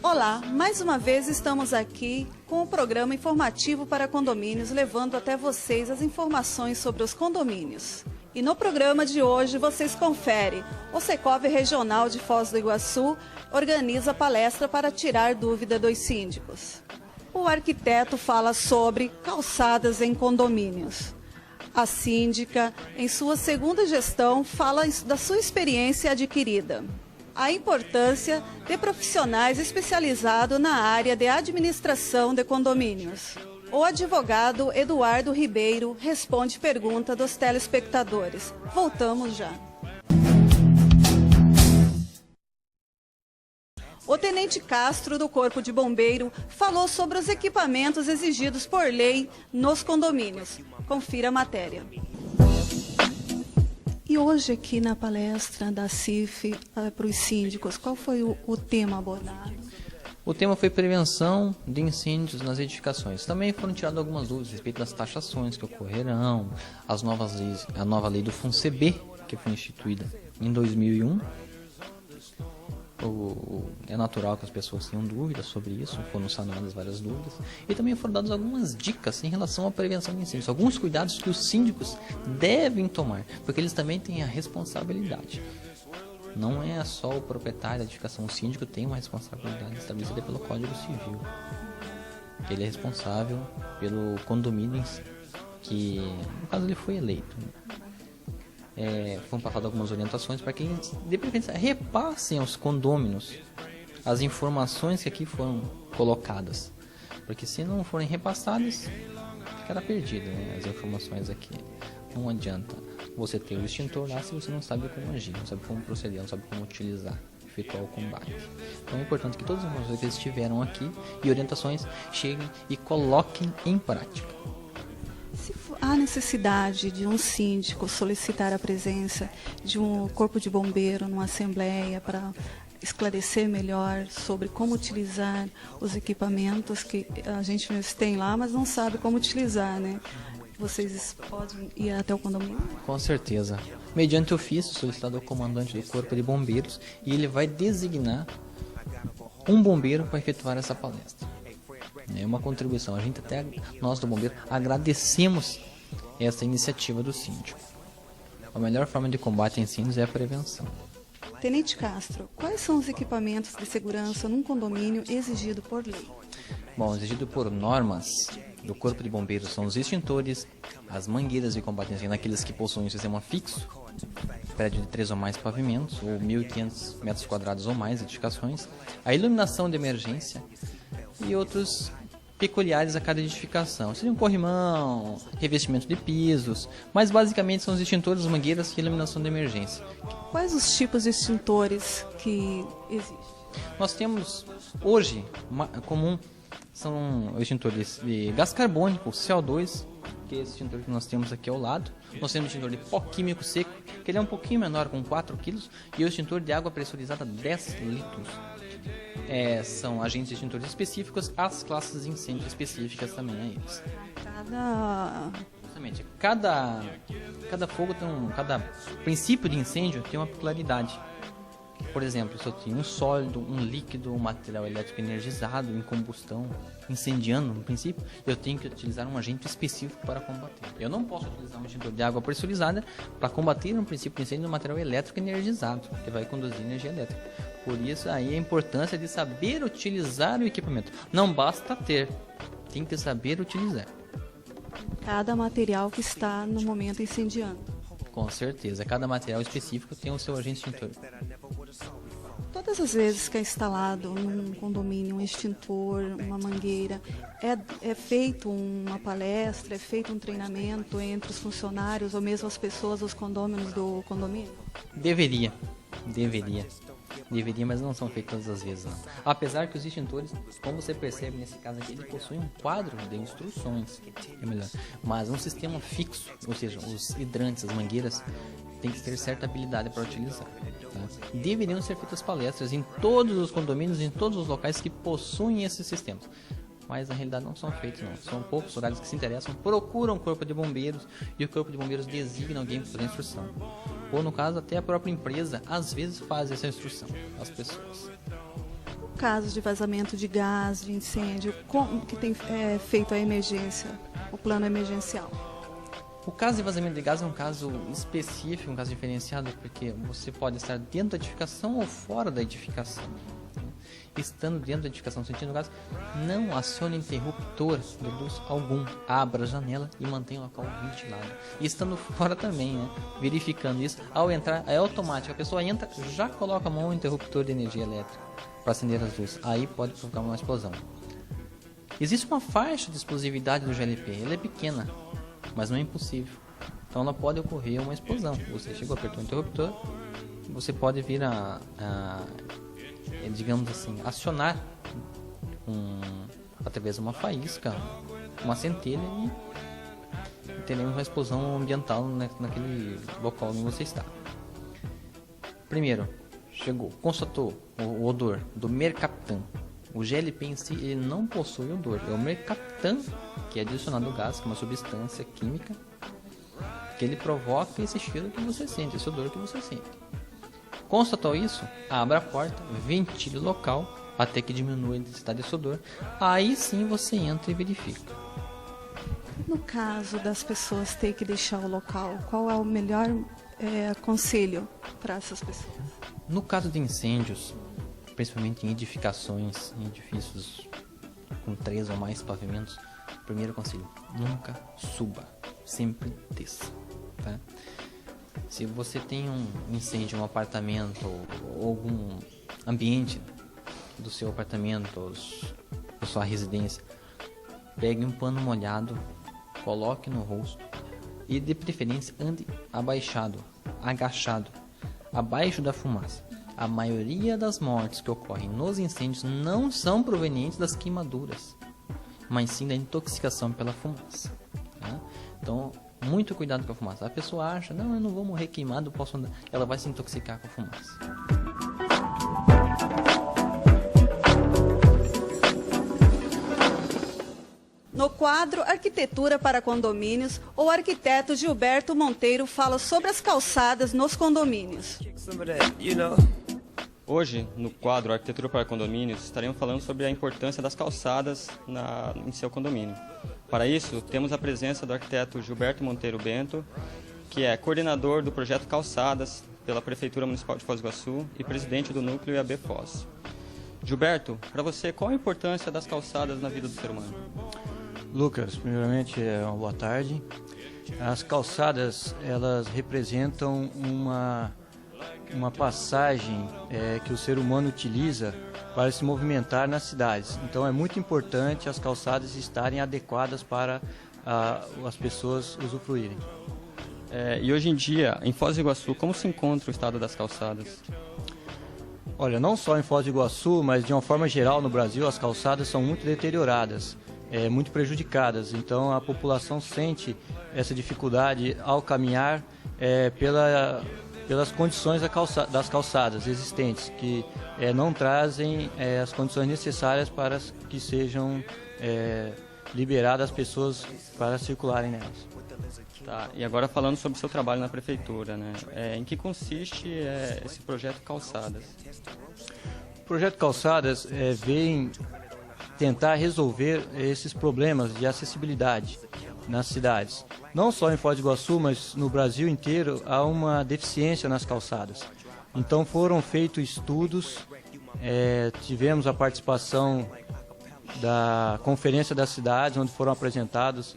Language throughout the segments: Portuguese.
Olá, mais uma vez estamos aqui com o programa informativo para condomínios, levando até vocês as informações sobre os condomínios. E no programa de hoje vocês conferem: o Secov Regional de Foz do Iguaçu organiza palestra para tirar dúvida dos síndicos. O arquiteto fala sobre calçadas em condomínios. A síndica, em sua segunda gestão, fala da sua experiência adquirida. A importância de profissionais especializados na área de administração de condomínios. O advogado Eduardo Ribeiro responde pergunta dos telespectadores. Voltamos já. O Tenente Castro, do Corpo de Bombeiro, falou sobre os equipamentos exigidos por lei nos condomínios. Confira a matéria. E hoje aqui na palestra da CIF para os síndicos, qual foi o tema abordado? O tema foi prevenção de incêndios nas edificações. Também foram tiradas algumas dúvidas a respeito das taxações que ocorrerão, as novas leis, a nova lei do FUNCB, que foi instituída em 2001. É natural que as pessoas tenham dúvidas sobre isso, foram sanadas várias dúvidas. E também foram dadas algumas dicas em relação à prevenção de incêndios, alguns cuidados que os síndicos devem tomar, porque eles também têm a responsabilidade. Não é só o proprietário da edificação, o síndico tem uma responsabilidade estabelecida pelo Código Civil. Ele é responsável pelo condomínio que, no caso, ele foi eleito. Foram passadas algumas orientações para que, de preferência, repassem aos condôminos as informações que aqui foram colocadas. Porque se não forem repassadas, ficará perdido, né, as informações aqui. Não adianta você ter o extintor lá se você não sabe como agir, não sabe como proceder, não sabe como utilizar, efetuar o combate. Então é importante que todas as informações que estiveram aqui e orientações cheguem e coloquem em prática. Se há necessidade de um síndico solicitar a presença de um corpo de bombeiro numa assembleia para esclarecer melhor sobre como utilizar os equipamentos que a gente tem lá, mas não sabe como utilizar, né? Vocês podem ir até o condomínio? Com certeza. Mediante ofício solicitado ao comandante do Corpo de Bombeiros, e ele vai designar um bombeiro para efetuar essa palestra. É uma contribuição. Nós do bombeiro, agradecemos essa iniciativa do síndico. A melhor forma de combate a incêndios é a prevenção. Tenente Castro, quais são os equipamentos de segurança num condomínio exigido por lei? Bom, exigido por normas do Corpo de Bombeiros são os extintores, as mangueiras de combate a incêndio, aqueles que possuem um sistema fixo, prédio de 3 ou mais pavimentos, ou 1.500 metros quadrados ou mais edificações, a iluminação de emergência e outros peculiares a cada edificação. Seria um corrimão, revestimento de pisos, mas basicamente são os extintores, as mangueiras e iluminação de emergência. Quais os tipos de extintores que existem? Nós temos hoje, comum, são extintores de gás carbônico, CO2, que é esse extintor que nós temos aqui ao lado. Nós temos o extintor de pó químico seco, que ele é um pouquinho menor, com 4 kg, e o extintor de água pressurizada 10 litros. São agentes extintores específicos, as classes de incêndio específicas também a eles. Justamente, cada fogo cada princípio de incêndio tem uma peculiaridade. Por exemplo, se eu tenho um sólido, um líquido, um material elétrico energizado, em combustão, incendiando, no princípio, eu tenho que utilizar um agente específico para combater. Eu não posso utilizar um extintor de água pressurizada para combater um princípio de incêndio no material elétrico energizado, que vai conduzir energia elétrica. Por isso aí a importância de saber utilizar o equipamento. Não basta ter, tem que saber utilizar. Cada material que está no momento incendiando. Com certeza, cada material específico tem o seu agente extintor. Todas as vezes que é instalado num condomínio um extintor, uma mangueira, é feito uma palestra, é feito um treinamento entre os funcionários ou mesmo as pessoas, os condôminos do condomínio? Deveria, mas não são feitos todas as vezes, não. Apesar que os extintores, como você percebe nesse caso aqui, ele possui um quadro de instruções, é melhor, mas um sistema fixo, ou seja, os hidrantes, as mangueiras, tem que ter certa habilidade para utilizar. Tá? Deveriam ser feitas palestras em todos os condomínios, em todos os locais que possuem esses sistemas. Mas na realidade não são feitos, não. São poucos horários que se interessam, procuram o Corpo de Bombeiros e o Corpo de Bombeiros designa alguém para fazer a instrução. Ou no caso, até a própria empresa às vezes faz essa instrução às pessoas. O Casos de vazamento de gás, de incêndio, como que tem feito a emergência, o plano emergencial? O caso de vazamento de gás é um caso específico, um caso diferenciado, porque você pode estar dentro da edificação ou fora da edificação. Estando dentro da edificação sentindo gás, não acione interruptor de luz algum. Abra a janela e mantenha o local ventilado. E estando fora também, né? Verificando isso, ao entrar é automático. A pessoa entra, já coloca a mão no interruptor de energia elétrica para acender as luzes. Aí pode provocar uma explosão. Existe uma faixa de explosividade do GLP. Ela é pequena, mas não é impossível. Então ela pode ocorrer uma explosão. Você chegou, apertou o interruptor, você pode vir digamos assim, acionar através de uma faísca, uma centelha e teremos uma explosão ambiental naquele local onde você está. Primeiro, chegou, constatou o odor do mercaptan. O GLP em si ele não possui odor, é o mercaptan que é adicionado ao gás, que é uma substância química que ele provoca esse cheiro que você sente, esse odor que você sente. Constatou isso? Abra a porta, ventile o local até que diminua a intensidade desse odor. Aí sim você entra e verifica. No caso das pessoas ter que deixar o local, qual é o melhor conselho para essas pessoas? No caso de incêndios, principalmente em edificações, em edifícios com 3 ou mais pavimentos, primeiro conselho, nunca suba, sempre desça, tá? Se você tem um incêndio em um apartamento ou algum ambiente do seu apartamento, da sua residência, pegue um pano molhado, coloque no rosto e de preferência ande abaixado, agachado, abaixo da fumaça. A maioria das mortes que ocorrem nos incêndios não são provenientes das queimaduras, mas sim da intoxicação pela fumaça, tá? Então, muito cuidado com a fumaça. A pessoa acha, não, eu não vou morrer queimado, posso andar. Ela vai se intoxicar com a fumaça. No quadro Arquitetura para Condomínios, o arquiteto Gilberto Monteiro fala sobre as calçadas nos condomínios. Hoje, no quadro Arquitetura para Condomínios, estaremos falando sobre a importância das calçadas em seu condomínio. Para isso, temos a presença do arquiteto Gilberto Monteiro Bento, que é coordenador do projeto Calçadas pela Prefeitura Municipal de Foz do Iguaçu e presidente do Núcleo IAB Foz. Gilberto, para você, qual a importância das calçadas na vida do ser humano? Lucas, primeiramente, uma boa tarde. As calçadas, elas representam uma passagem que o ser humano utiliza para se movimentar nas cidades. Então é muito importante as calçadas estarem adequadas para as pessoas usufruírem. E hoje em dia, em Foz do Iguaçu, como se encontra o estado das calçadas? Olha, não só em Foz do Iguaçu, mas de uma forma geral no Brasil, as calçadas são muito deterioradas, muito prejudicadas. Então a população sente essa dificuldade ao caminhar pelas condições das calçadas existentes, que não trazem as condições necessárias para que sejam liberadas as pessoas para circularem nelas. Tá, e agora falando sobre o seu trabalho na prefeitura, né? Em que consiste esse projeto Calçadas? O projeto Calçadas vem tentar resolver esses problemas de acessibilidade nas cidades. Não só em Foz do Iguaçu, mas no Brasil inteiro há uma deficiência nas calçadas. Então foram feitos estudos, tivemos a participação da Conferência das Cidades, onde foram apresentados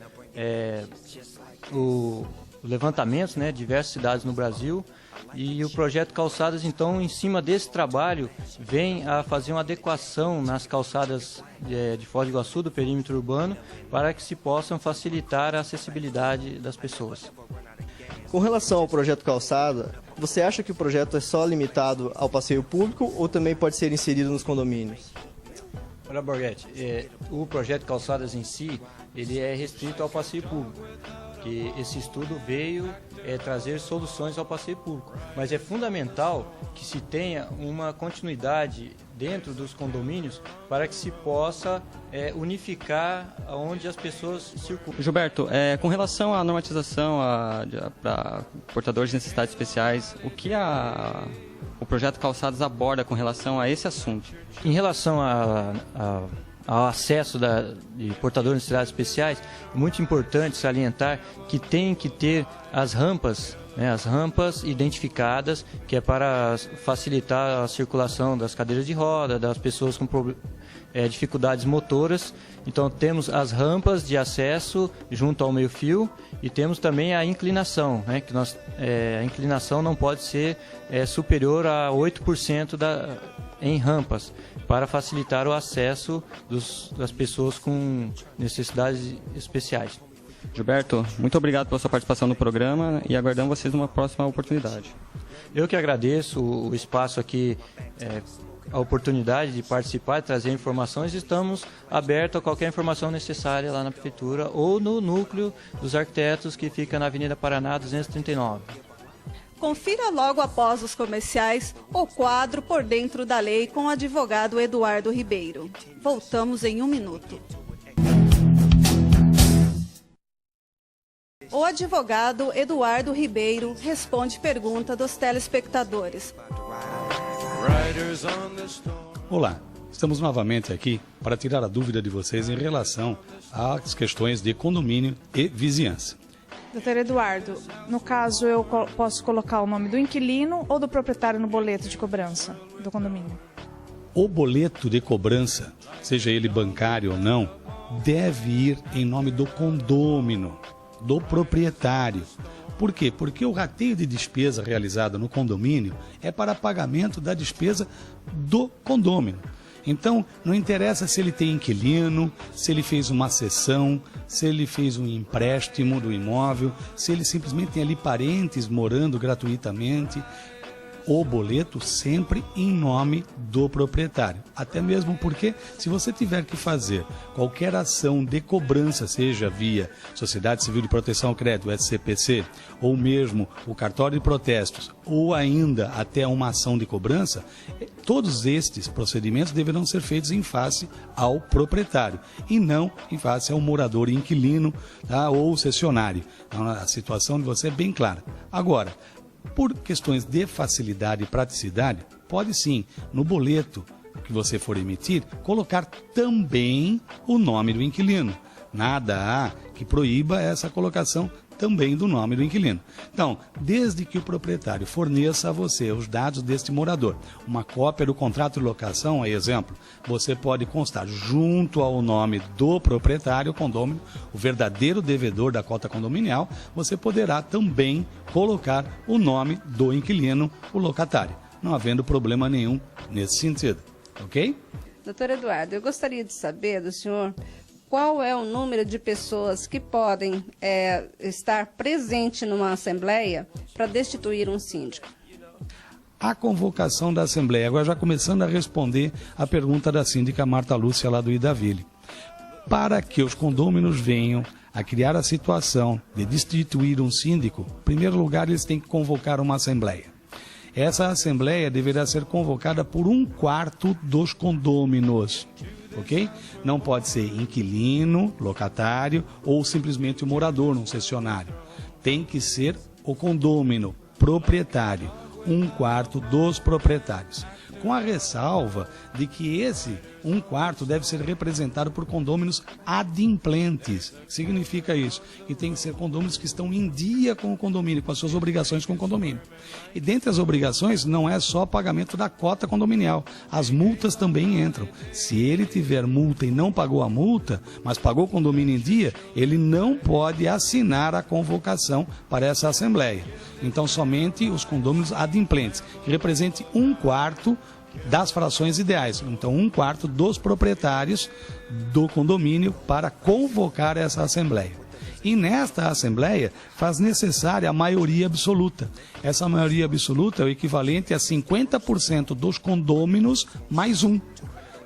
o levantamento, né, de diversas cidades no Brasil, e o projeto Calçadas, então, em cima desse trabalho, vem a fazer uma adequação nas calçadas de Foz do Iguaçu, do perímetro urbano, para que se possam facilitar a acessibilidade das pessoas. Com relação ao projeto Calçada, você acha que o projeto é só limitado ao passeio público ou também pode ser inserido nos condomínios? Olha, Borghetti, o projeto Calçadas em si, ele é restrito ao passeio público. Que esse estudo veio trazer soluções ao passeio público. Mas é fundamental que se tenha uma continuidade dentro dos condomínios para que se possa unificar onde as pessoas circulam. Gilberto, com relação à normatização para portadores de necessidades especiais, o que a o projeto Calçadas aborda com relação a esse assunto? Em relação ao acesso de portadores de necessidades especiais, é muito importante salientar que tem que ter as rampas, né, as rampas identificadas, que é para facilitar a circulação das cadeiras de roda, das pessoas com dificuldades motoras. Então temos as rampas de acesso junto ao meio-fio e temos também a inclinação, né, que a inclinação não pode ser superior a 8% em rampas, para facilitar o acesso das pessoas com necessidades especiais. Gilberto, muito obrigado pela sua participação no programa e aguardamos vocês numa próxima oportunidade. Eu que agradeço o espaço aqui, a oportunidade de participar, de trazer informações. Estamos abertos a qualquer informação necessária lá na Prefeitura ou no núcleo dos arquitetos que fica na Avenida Paraná 239. Confira logo após os comerciais o quadro Por Dentro da Lei com o advogado Eduardo Ribeiro. Voltamos em 1 minuto. O advogado Eduardo Ribeiro responde pergunta dos telespectadores. Olá, estamos novamente aqui para tirar a dúvida de vocês em relação às questões de condomínio e vizinhança. Doutor Eduardo, no caso eu posso colocar o nome do inquilino ou do proprietário no boleto de cobrança do condomínio? O boleto de cobrança, seja ele bancário ou não, deve ir em nome do condômino, do proprietário. Por quê? Porque o rateio de despesa realizado no condomínio é para pagamento da despesa do condômino. Então, não interessa se ele tem inquilino, se ele fez uma cessão, se ele fez um empréstimo do imóvel, se ele simplesmente tem ali parentes morando gratuitamente. O boleto sempre em nome do proprietário. Até mesmo porque, se você tiver que fazer qualquer ação de cobrança, seja via Sociedade Civil de Proteção ao Crédito, SCPC, ou mesmo o cartório de protestos, ou ainda até uma ação de cobrança, todos estes procedimentos deverão ser feitos em face ao proprietário e não em face ao morador inquilino, tá, ou cessionário. Então, a situação de você é bem clara. Agora, por questões de facilidade e praticidade, pode sim, no boleto que você for emitir, colocar também o nome do inquilino. Nada há que proíba essa colocação também do nome do inquilino. Então, desde que o proprietário forneça a você os dados deste morador, uma cópia do contrato de locação, a exemplo, você pode constar junto ao nome do proprietário, o condômino, o verdadeiro devedor da cota condominial, você poderá também colocar o nome do inquilino, o locatário, não havendo problema nenhum nesse sentido, ok? Doutor Eduardo, eu gostaria de saber do senhor qual é o número de pessoas que podem estar presente numa assembleia para destituir um síndico? A convocação da assembleia, agora já começando a responder a pergunta da síndica Marta Lúcia lá do Idaville. Para que os condôminos venham a criar a situação de destituir um síndico, em primeiro lugar eles têm que convocar uma assembleia. Essa assembleia deverá ser convocada por 1/4 dos condôminos. Ok? Não pode ser inquilino, locatário ou simplesmente o morador num cessionário. Tem que ser o condômino, proprietário, 1/4 dos proprietários. Com a ressalva de que esse 1/4 deve ser representado por condôminos adimplentes. Significa isso, que tem que ser condôminos que estão em dia com o condomínio, com as suas obrigações com o condomínio. E dentre as obrigações não é só o pagamento da cota condominial, as multas também entram. Se ele tiver multa e não pagou a multa, mas pagou o condomínio em dia, ele não pode assinar a convocação para essa assembleia. Então somente os condôminos adimplentes, que representem 1/4 das frações ideais, então 1/4 dos proprietários do condomínio para convocar essa assembleia. E nesta assembleia faz necessária a maioria absoluta. Essa maioria absoluta é o equivalente a 50% dos condôminos mais um.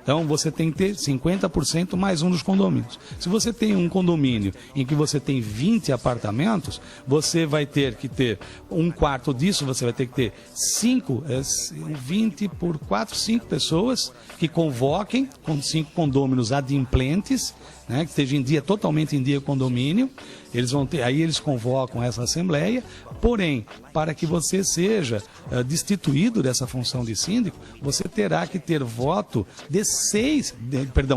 Então você tem que ter 50% mais um dos condôminos. Se você tem um condomínio em que você tem 20 apartamentos, você vai ter que ter 1/4 disso, você vai ter que ter 20 por 4, 5 pessoas que convoquem, com 5 condôminos adimplentes, né, que estejam em dia, totalmente em dia o condomínio. Eles vão ter, aí eles convocam essa assembleia, porém, para que você seja destituído dessa função de síndico, você terá que ter voto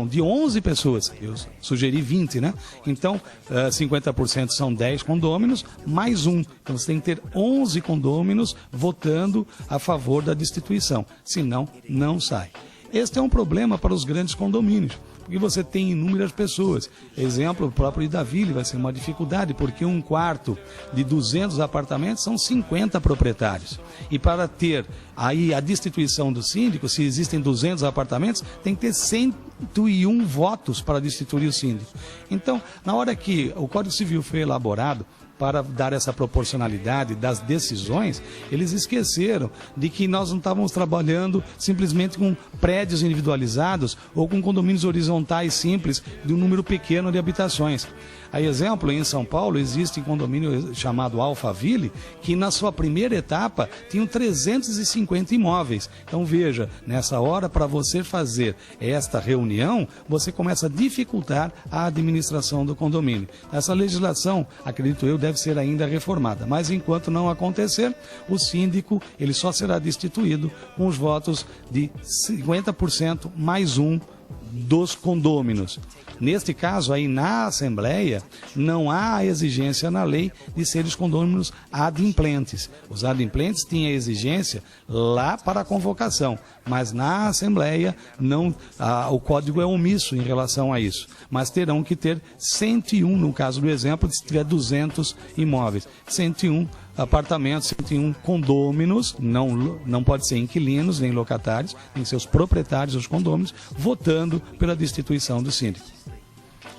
de 11 pessoas. Eu sugeri 20, né? Então, 50% são 10 condôminos, mais um. Então, você tem que ter 11 condôminos votando a favor da destituição. Senão, não sai. Este é um problema para os grandes condomínios, porque você tem inúmeras pessoas. Exemplo, o próprio Idaville vai ser uma dificuldade, porque um quarto de 200 apartamentos são 50 proprietários. E para ter aí a destituição do síndico, se existem 200 apartamentos, tem que ter 101 votos para destituir o síndico. Então, na hora que o Código Civil foi elaborado, para dar essa proporcionalidade das decisões, eles esqueceram de que nós não estávamos trabalhando simplesmente com prédios individualizados ou com condomínios horizontais simples de um número pequeno de habitações. A exemplo, em São Paulo, existe um condomínio chamado Alphaville, que na sua primeira etapa tinham 350 imóveis. Então veja, nessa hora, para você fazer esta reunião, você começa a dificultar a administração do condomínio. Essa legislação, acredito eu, deve ser ainda reformada. Mas enquanto não acontecer, o síndico ele só será destituído com os votos de 50% mais um dos condôminos. Neste caso, aí na Assembleia, não há a exigência na lei de serem os condôminos adimplentes. Os adimplentes tinham a exigência lá para a convocação, mas na Assembleia não, o código é omisso em relação a isso. Mas terão que ter 101, no caso do exemplo, se tiver 200 imóveis. 101 apartamentos, 101 condôminos, não pode ser inquilinos nem locatários, tem que ser os proprietários dos condôminos, votando pela destituição do síndico.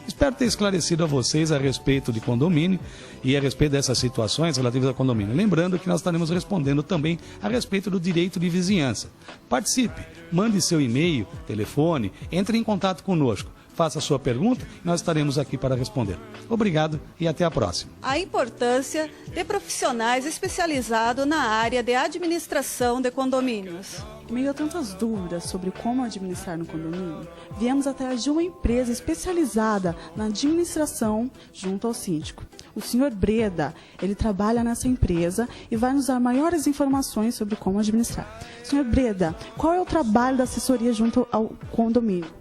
Espero ter esclarecido a vocês a respeito de condomínio e a respeito dessas situações relativas ao condomínio. Lembrando que nós estaremos respondendo também a respeito do direito de vizinhança. Participe, mande seu e-mail, telefone, entre em contato conosco. Faça a sua pergunta e nós estaremos aqui para responder. Obrigado e até a próxima. A importância de profissionais especializados na área de administração de condomínios. Em meio a tantas dúvidas sobre como administrar no condomínio, viemos atrás de uma empresa especializada na administração junto ao síndico. O senhor Breda, ele trabalha nessa empresa e vai nos dar maiores informações sobre como administrar. Senhor Breda, qual é o trabalho da assessoria junto ao condomínio?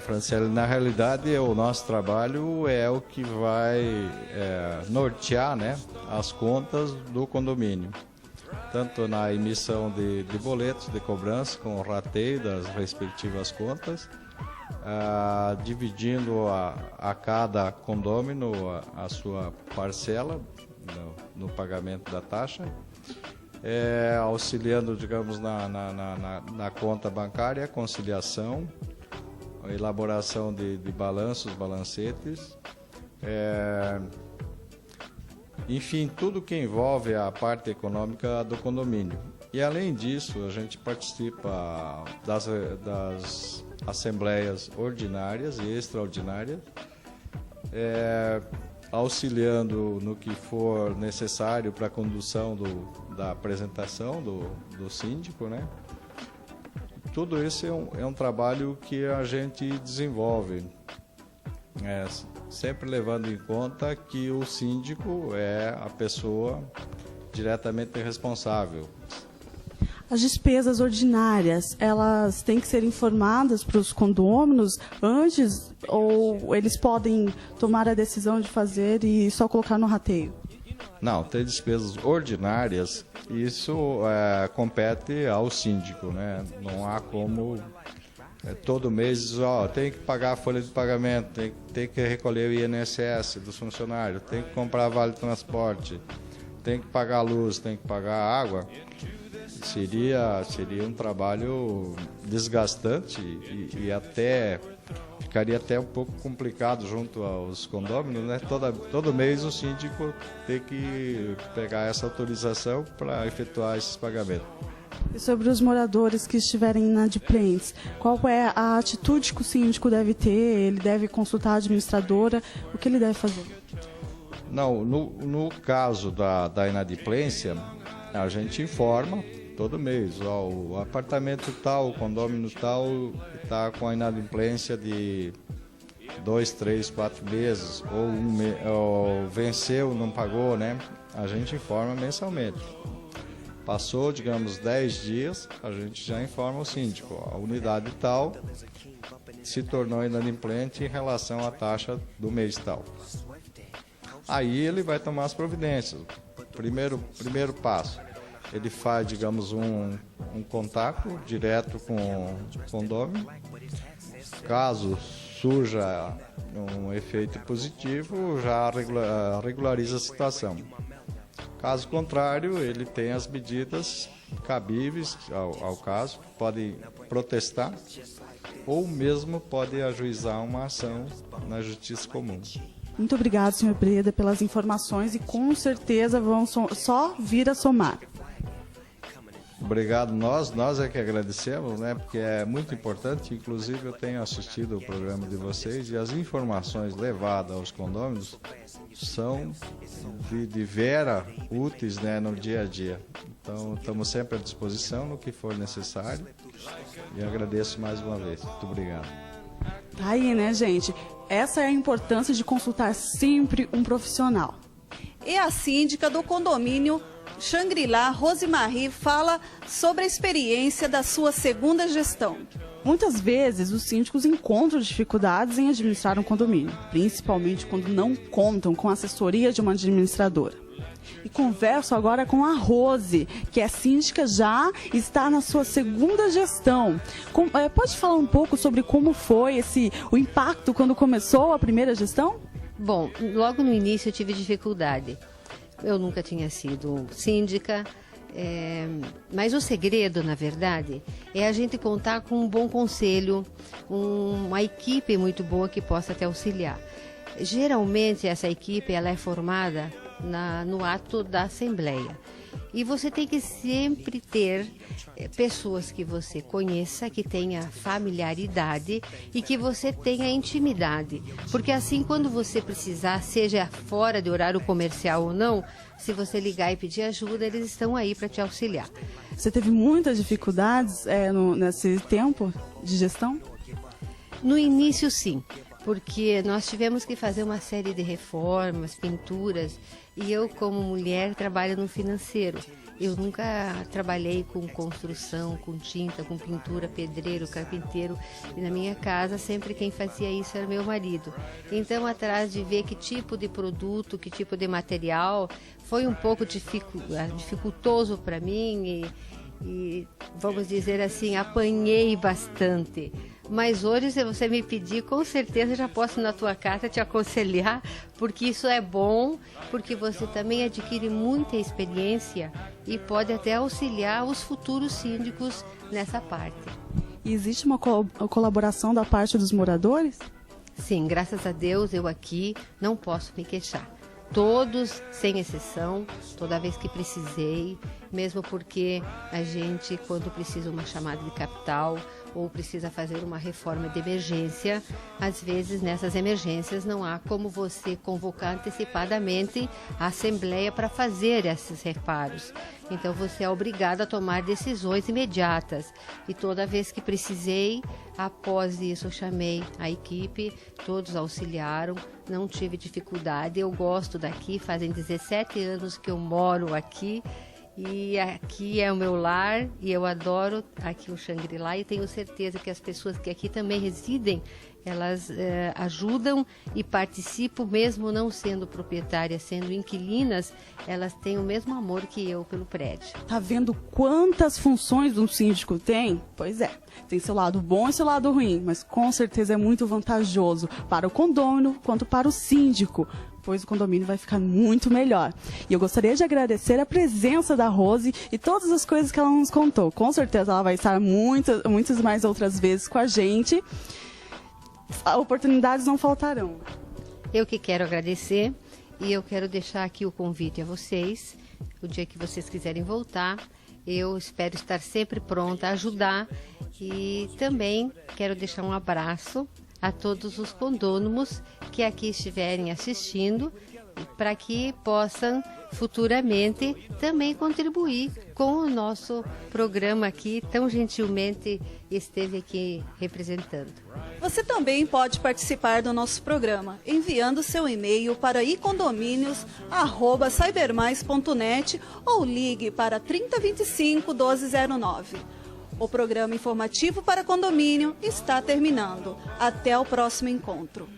Franciele, na realidade o nosso trabalho é o que vai nortear, né, as contas do condomínio, tanto na emissão de boletos de cobrança com o rateio das respectivas contas, dividindo a cada condômino a sua parcela no pagamento da taxa, auxiliando, digamos, na conta bancária, conciliação, a elaboração de balanços, balancetes, enfim, tudo que envolve a parte econômica do condomínio. E além disso, a gente participa das assembleias ordinárias e extraordinárias, auxiliando no que for necessário para a condução da apresentação do síndico, né? Tudo isso é um trabalho que a gente desenvolve, sempre levando em conta que o síndico é a pessoa diretamente responsável. As despesas ordinárias, elas têm que ser informadas para os condôminos antes ou eles podem tomar a decisão de fazer e só colocar no rateio? Não, tem despesas ordinárias, isso compete ao síndico, né? Não há como todo mês tem que pagar a folha de pagamento, tem que recolher o INSS dos funcionários, tem que comprar vale transporte, tem que pagar a luz, tem que pagar a água. Seria um trabalho desgastante e até ficaria até um pouco complicado junto aos condôminos, né? Todo mês o síndico tem que pegar essa autorização para efetuar esses pagamentos. E sobre os moradores que estiverem inadimplentes, qual é a atitude que o síndico deve ter? Ele deve consultar a administradora? O que ele deve fazer? Não, no caso da inadimplência, a gente informa todo mês, o apartamento tal, o condomínio tal está com a inadimplência de 2, 3, 4 meses, ou venceu, não pagou, né, a gente informa mensalmente. Passou, digamos, 10 dias, a gente já informa o síndico. A unidade tal se tornou inadimplente em relação à taxa do mês tal. Aí ele vai tomar as providências. Primeiro passo, ele faz, digamos, um contato direto com o condomínio. Caso surja um efeito positivo, já regulariza a situação. Caso contrário, ele tem as medidas cabíveis ao caso, pode protestar ou mesmo pode ajuizar uma ação na Justiça Comum. Muito obrigado, senhor Breda, pelas informações e com certeza vão só vir a somar. Obrigado, nós é que agradecemos, né? Porque é muito importante, inclusive eu tenho assistido o programa de vocês e as informações levadas aos condôminos são de vera úteis, né, no dia a dia. Então estamos sempre à disposição no que for necessário e agradeço mais uma vez. Muito obrigado. Tá aí, né, gente? Essa é a importância de consultar sempre um profissional. E a síndica do condomínio Xangri-Lá, Rosemarie, fala sobre a experiência da sua segunda gestão. Muitas vezes os síndicos encontram dificuldades em administrar um condomínio, principalmente quando não contam com a assessoria de uma administradora. E converso agora com a Rose, que é síndica, já está na sua segunda gestão. Pode falar um pouco sobre como foi o impacto quando começou a primeira gestão? Bom, logo no início eu tive dificuldade. Eu nunca tinha sido síndica, mas o segredo, na verdade, é a gente contar com um bom conselho, uma equipe muito boa que possa te auxiliar. Geralmente essa equipe ela é formada no ato da Assembleia. E você tem que sempre ter pessoas que você conheça, que tenha familiaridade e que você tenha intimidade. Porque assim, quando você precisar, seja fora de horário comercial ou não, se você ligar e pedir ajuda, eles estão aí para te auxiliar. Você teve muitas dificuldades nesse tempo de gestão? No início, sim. Porque nós tivemos que fazer uma série de reformas, pinturas, e eu, como mulher, trabalho no financeiro. Eu nunca trabalhei com construção, com tinta, com pintura, pedreiro, carpinteiro, e na minha casa sempre quem fazia isso era meu marido. Então, atrás de ver que tipo de produto, que tipo de material, foi um pouco dificultoso para mim e, vamos dizer assim, apanhei bastante. Mas hoje, se você me pedir, com certeza já posso na tua casa te aconselhar, porque isso é bom, porque você também adquire muita experiência e pode até auxiliar os futuros síndicos nessa parte. E existe uma colaboração da parte dos moradores? Sim, graças a Deus eu aqui não posso me queixar. Todos, sem exceção, toda vez que precisei, mesmo porque a gente, quando precisa uma chamada de capital ou precisa fazer uma reforma de emergência, às vezes nessas emergências não há como você convocar antecipadamente a Assembleia para fazer esses reparos. Então você é obrigado a tomar decisões imediatas. E toda vez que precisei, após isso eu chamei a equipe, todos auxiliaram, não tive dificuldade. Eu gosto daqui, fazem 17 anos que eu moro aqui. E aqui é o meu lar e eu adoro aqui o Xangri-Lá e tenho certeza que as pessoas que aqui também residem, elas ajudam e participam, mesmo não sendo proprietárias, sendo inquilinas, elas têm o mesmo amor que eu pelo prédio. Tá vendo quantas funções um síndico tem? Pois é, tem seu lado bom e seu lado ruim, mas com certeza é muito vantajoso para o condômino quanto para o síndico, pois o condomínio vai ficar muito melhor. E eu gostaria de agradecer a presença da Rose e todas as coisas que ela nos contou. Com certeza ela vai estar muitas mais outras vezes com a gente. Oportunidades não faltarão. Eu que quero agradecer e eu quero deixar aqui o convite a vocês. O dia que vocês quiserem voltar, eu espero estar sempre pronta a ajudar. E também quero deixar um abraço a todos os condôminos que aqui estiverem assistindo para que possam futuramente também contribuir com o nosso programa aqui, tão gentilmente esteve aqui representando. Você também pode participar do nosso programa, enviando seu e-mail para icondomínios@cybermais.net ou ligue para 3025 1209. O programa informativo para condomínio está terminando. Até o próximo encontro.